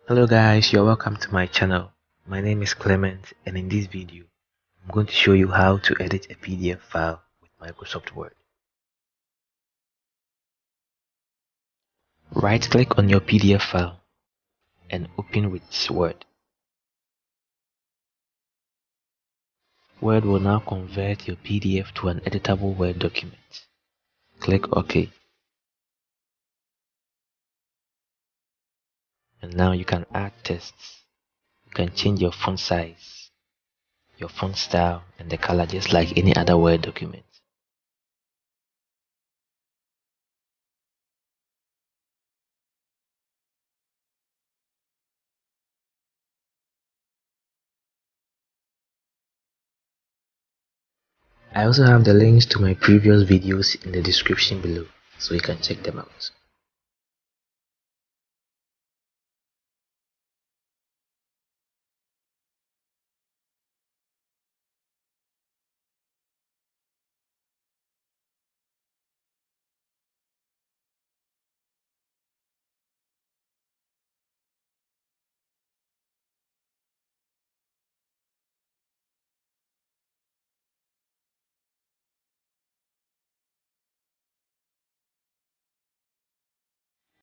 Hello guys, you're welcome to my channel. My name is Clement, and in this video I'm going to show you how to edit a PDF file with Microsoft Word. Right click on your PDF file and open with Word. Word will now convert your PDF to an editable Word document. Click OK. And now you can add text. You can change your font size, your font style, and the color just like any other Word document. I also have the links to my previous videos in the description below, so you can check them out.